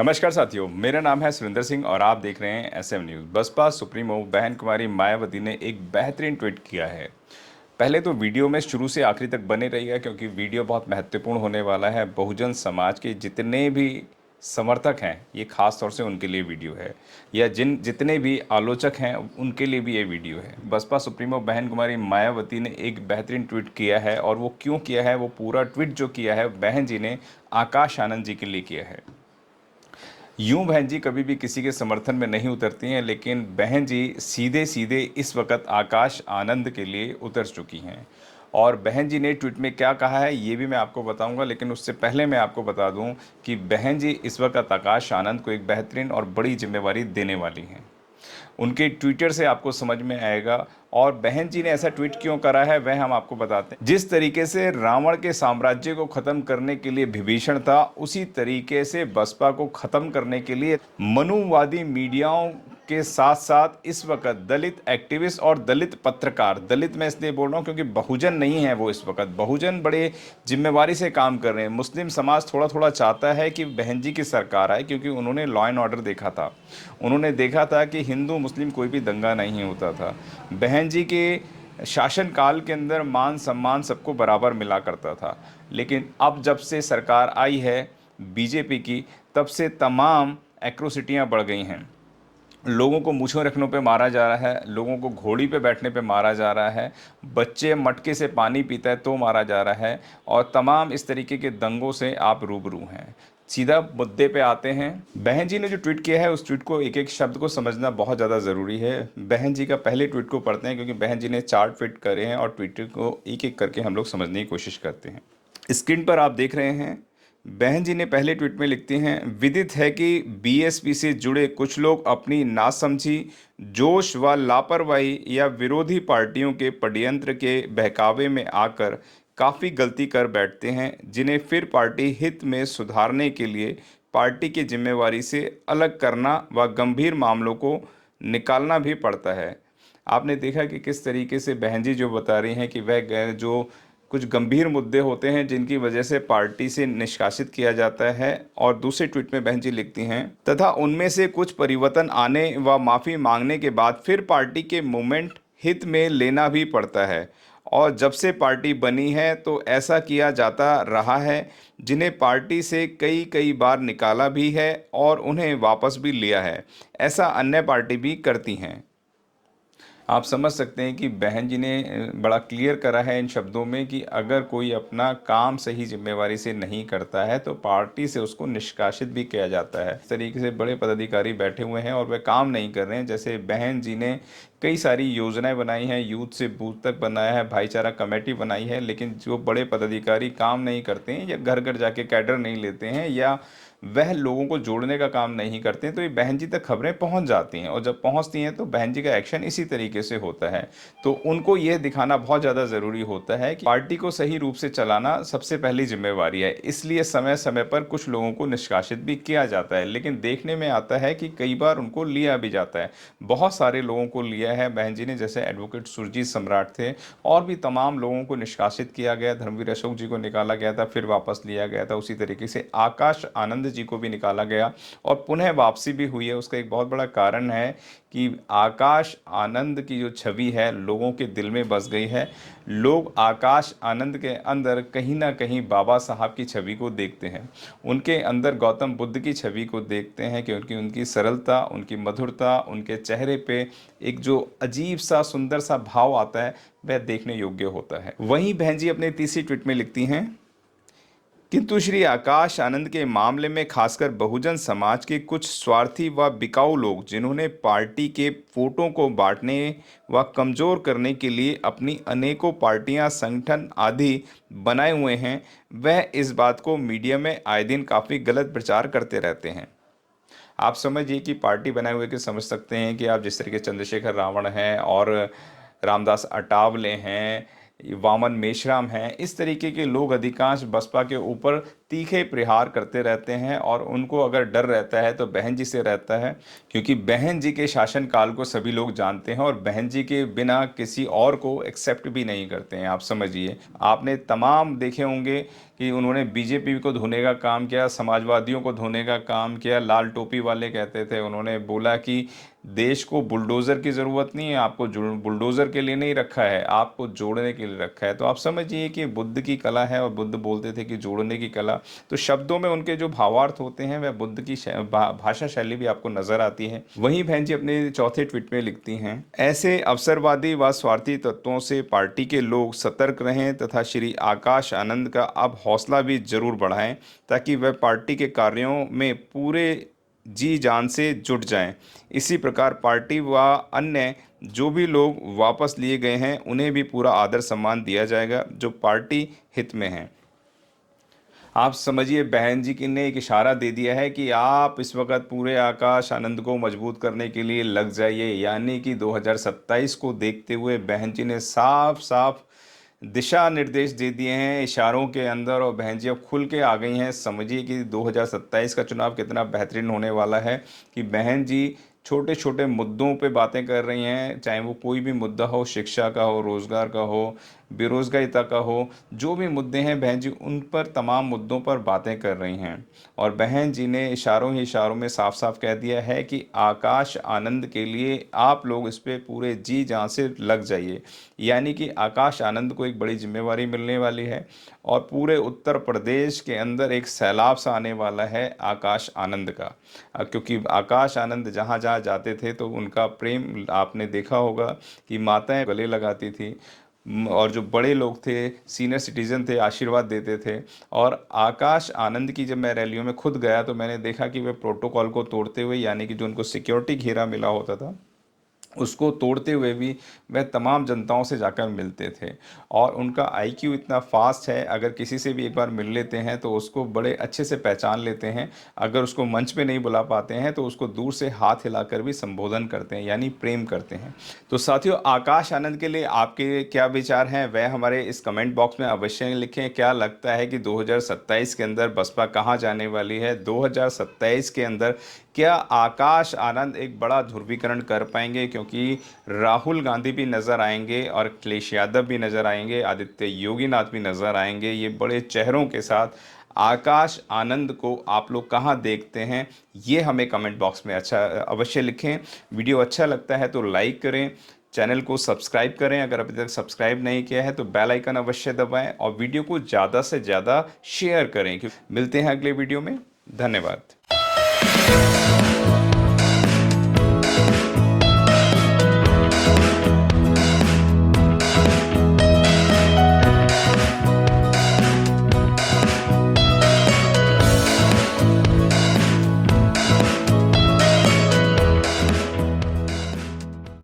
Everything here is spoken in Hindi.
नमस्कार साथियों, मेरा नाम है सुरेंद्र सिंह और आप देख रहे हैं एसएम न्यूज़। बसपा सुप्रीमो बहन कुमारी मायावती ने एक बेहतरीन ट्वीट किया है। पहले तो वीडियो में शुरू से आखिरी तक बने रहिएगा क्योंकि वीडियो बहुत महत्वपूर्ण होने वाला है। बहुजन समाज के जितने भी समर्थक हैं, ये खास तौर से उनके लिए वीडियो है, या जितने भी आलोचक हैं उनके लिए भी ये वीडियो है। बसपा सुप्रीमो बहन कुमारी मायावती ने एक बेहतरीन ट्वीट किया है और वो क्यों किया है, वो पूरा ट्वीट जो किया है बहन जी ने आकाश आनंद जी के लिए किया है। यूं बहन जी कभी भी किसी के समर्थन में नहीं उतरती हैं, लेकिन बहन जी सीधे सीधे इस वक्त आकाश आनंद के लिए उतर चुकी हैं। और बहन जी ने ट्वीट में क्या कहा है ये भी मैं आपको बताऊंगा, लेकिन उससे पहले मैं आपको बता दूं कि बहन जी इस वक्त आकाश आनंद को एक बेहतरीन और बड़ी जिम्मेवारी देने वाली हैं। उनके ट्विटर से आपको समझ में आएगा। और बहन जी ने ऐसा ट्वीट क्यों करा है वह हम आपको बताते हैं। जिस तरीके से रावण के साम्राज्य को खत्म करने के लिए विभीषण था, उसी तरीके से बसपा को खत्म करने के लिए मनुवादी मीडियाओं के साथ साथ इस वक्त दलित एक्टिविस्ट और दलित पत्रकार, दलित मैं इसलिए बोल रहा हूँ क्योंकि बहुजन नहीं है वो, इस वक्त बहुजन बड़े जिम्मेवारी से काम कर रहे हैं। मुस्लिम समाज थोड़ा थोड़ा चाहता है कि बहन जी की सरकार आए, क्योंकि उन्होंने लॉ एंड ऑर्डर देखा था। उन्होंने देखा था कि हिंदू मुस्लिम कोई भी दंगा नहीं होता था। बहन जी के शासनकाल के अंदर मान सम्मान सबको बराबर मिला करता था। लेकिन अब जब से सरकार आई है बीजेपी की, तब से तमाम एट्रोसिटियां बढ़ गई हैं। लोगों को मूँछों रखने पे मारा जा रहा है, लोगों को घोड़ी पे बैठने पे मारा जा रहा है, बच्चे मटके से पानी पीता है तो मारा जा रहा है, और तमाम इस तरीके के दंगों से आप रूबरू हैं। सीधा मुद्दे पे आते हैं। बहन जी ने जो ट्वीट किया है उस ट्वीट को एक एक शब्द को समझना बहुत ज़्यादा ज़रूरी है। बहन जी का पहले ट्वीट को पढ़ते हैं क्योंकि बहन जी ने 4 ट्वीट करे हैं और ट्वीट को एक एक करके हम लोग समझने की कोशिश करते हैं। स्क्रीन पर आप देख रहे हैं, बहन जी ने पहले ट्वीट में लिखती हैं, विदित है कि बीएसपी से जुड़े कुछ लोग अपनी नासमझी, जोश व लापरवाही या विरोधी पार्टियों के षड्यंत्र के बहकावे में आकर काफ़ी गलती कर बैठते हैं, जिन्हें फिर पार्टी हित में सुधारने के लिए पार्टी की जिम्मेवारी से अलग करना व गंभीर मामलों को निकालना भी पड़ता है। आपने देखा कि किस तरीके से बहन जी जो बता रही हैं कि वह जो कुछ गंभीर मुद्दे होते हैं जिनकी वजह से पार्टी से निष्कासित किया जाता है। और दूसरे ट्वीट में बहन जी लिखती हैं, तथा उनमें से कुछ परिवर्तन आने व माफ़ी मांगने के बाद फिर पार्टी के मूवमेंट हित में लेना भी पड़ता है। और जब से पार्टी बनी है तो ऐसा किया जाता रहा है, जिन्हें पार्टी से कई कई बार निकाला भी है और उन्हें वापस भी लिया है। ऐसा अन्य पार्टी भी करती हैं। आप समझ सकते हैं कि बहन जी ने बड़ा क्लियर करा है इन शब्दों में कि अगर कोई अपना काम सही जिम्मेवारी से नहीं करता है तो पार्टी से उसको निष्कासित भी किया जाता है। इस तरीके से बड़े पदाधिकारी बैठे हुए हैं और वे काम नहीं कर रहे हैं। जैसे बहन जी ने कई सारी योजनाएं बनाई हैं, यूथ से बूथ तक बनाया है, भाईचारा कमेटी बनाई है, लेकिन जो बड़े पदाधिकारी काम नहीं करते हैं या घर घर जाके कैडर नहीं लेते हैं या वह लोगों को जोड़ने का काम नहीं करते हैं, तो ये बहन जी तक खबरें पहुंच जाती हैं। और जब पहुंचती हैं तो बहन जी का एक्शन इसी तरीके से होता है। तो उनको यह दिखाना बहुत ज़्यादा ज़रूरी होता है कि पार्टी को सही रूप से चलाना सबसे पहली जिम्मेवारी है। इसलिए समय समय पर कुछ लोगों को निष्कासित भी किया जाता है, लेकिन देखने में आता है कि कई बार उनको लिया भी जाता है। बहुत सारे लोगों को लिया है बहन जी ने, जैसे एडवोकेट सुरजीत सम्राट थे, और भी तमाम लोगों को निष्कासित किया गया। धर्मवीर अशोक जी को निकाला गया था, फिर वापस लिया गया था। उसी तरीके से आकाश आनंद जी को भी निकाला गया और पुनः वापसी भी हुई है। उसका एक बहुत बड़ा कारण है कि आकाश आनंद की जो छवि है लोगों के दिल में बस गई है। लोग आकाश आनंद के अंदर कहीं ना कहीं बाबा साहब की छवि को देखते हैं, उनके अंदर गौतम बुद्ध की छवि को देखते हैं कि उनकी उनकी सरलता, उनकी मधुरता, उनके चेहरे पे एक जो अजीब सा सुंदर सा भाव आता है वह देखने योग्य होता है। वहीं बहन जी अपने तीसरी ट्वीट में लिखती हैं, किंतु श्री आकाश आनंद के मामले में खासकर बहुजन समाज के कुछ स्वार्थी व बिकाऊ लोग, जिन्होंने पार्टी के फोटो को बांटने व कमजोर करने के लिए अपनी अनेकों पार्टियां, संगठन आदि बनाए हुए हैं, वह इस बात को मीडिया में आए दिन काफ़ी गलत प्रचार करते रहते हैं। आप समझिए कि पार्टी बनाए हुए के समझ सकते हैं कि आप जिस तरीके चंद्रशेखर रावण हैं और रामदास अठावले हैं, वामन मेश्राम हैं, इस तरीके के लोग अधिकांश बसपा के ऊपर तीखे प्रहार करते रहते हैं। और उनको अगर डर रहता है तो बहन जी से रहता है, क्योंकि बहन जी के शासनकाल को सभी लोग जानते हैं और बहन जी के बिना किसी और को एक्सेप्ट भी नहीं करते हैं। आप समझिए, आपने तमाम देखे होंगे कि उन्होंने बीजेपी को धोने का काम किया, समाजवादियों को धोने का काम किया। लाल टोपी वाले कहते थे, उन्होंने बोला कि देश को बुलडोज़र की ज़रूरत नहीं है, आपको बुलडोज़र के लिए नहीं रखा है, आपको जोड़ने के लिए रखा है। तो आप समझिए कि बुद्ध की कला है, और बुद्ध बोलते थे कि जोड़ने की कला। तो शब्दों में उनके जो भावार्थ होते हैं वह बुद्ध की भाषा शैली भी आपको नज़र आती है। वहीं बहन जी अपने चौथे ट्वीट में लिखती हैं, ऐसे अवसरवादी व स्वार्थी तत्वों से पार्टी के लोग सतर्क रहें तथा श्री आकाश आनंद का अब हौसला भी जरूर बढ़ाएं, ताकि वह पार्टी के कार्यों में पूरे जी जान से जुट जाएं। इसी प्रकार पार्टी व अन्य जो भी लोग वापस लिए गए हैं उन्हें भी पूरा आदर सम्मान दिया जाएगा जो पार्टी हित में है। आप समझिए, बहन जी की ने एक इशारा दे दिया है कि आप इस वक्त पूरे आकाश आनंद को मजबूत करने के लिए लग जाइए। यानी कि 2027 को देखते हुए बहन जी ने साफ साफ दिशा निर्देश दे दिए हैं इशारों के अंदर, और बहन जी अब खुल के आ गई हैं। समझिए कि 2027 का चुनाव कितना बेहतरीन होने वाला है कि बहन जी छोटे छोटे मुद्दों पे बातें कर रही हैं, चाहे वो कोई भी मुद्दा हो, शिक्षा का हो, रोज़गार का हो, बेरोज़गारिता का हो, जो भी मुद्दे हैं बहन जी उन पर तमाम मुद्दों पर बातें कर रही हैं। और बहन जी ने इशारों ही इशारों में साफ साफ कह दिया है कि आकाश आनंद के लिए आप लोग इस पे पूरे जी जान से लग जाइए। यानी कि आकाश आनंद को एक बड़ी जिम्मेवारी मिलने वाली है, और पूरे उत्तर प्रदेश के अंदर एक सैलाब सा आने वाला है आकाश आनंद का। क्योंकि आकाश आनंद जहाँ जहाँ जाते थे तो उनका प्रेम आपने देखा होगा कि माताएं गले लगाती थी, और जो बड़े लोग थे, सीनियर सिटीज़न थे, आशीर्वाद देते थे। और आकाश आनंद की जब मैं रैलियों में खुद गया तो मैंने देखा कि वे प्रोटोकॉल को तोड़ते हुए, यानी कि जो उनको सिक्योरिटी घेरा मिला होता था उसको तोड़ते हुए भी वह तमाम जनताओं से जाकर मिलते थे। और उनका आईक्यू इतना फास्ट है, अगर किसी से भी एक बार मिल लेते हैं तो उसको बड़े अच्छे से पहचान लेते हैं। अगर उसको मंच पे नहीं बुला पाते हैं तो उसको दूर से हाथ हिलाकर भी संबोधन करते हैं, यानी प्रेम करते हैं। तो साथियों, आकाश आनंद के लिए आपके क्या विचार हैं वह हमारे इस कमेंट बॉक्स में अवश्य लिखें। क्या लगता है कि 2027 के अंदर बसपा कहाँ जाने वाली है? 2027 के अंदर क्या आकाश आनंद एक बड़ा ध्रुवीकरण कर पाएंगे? क्योंकि राहुल गांधी भी नज़र आएंगे और अखिलेश यादव भी नज़र आएंगे, आदित्य योगीनाथ भी नज़र आएंगे। ये बड़े चेहरों के साथ आकाश आनंद को आप लोग कहाँ देखते हैं, ये हमें कमेंट बॉक्स में अच्छा अवश्य लिखें। वीडियो अच्छा लगता है तो लाइक करें, चैनल को सब्सक्राइब करें, अगर अभी तक सब्सक्राइब नहीं किया है तो बेल आइकन अवश्य दबाएं, और वीडियो को ज़्यादा से ज़्यादा शेयर करें। मिलते हैं अगले वीडियो में। धन्यवाद।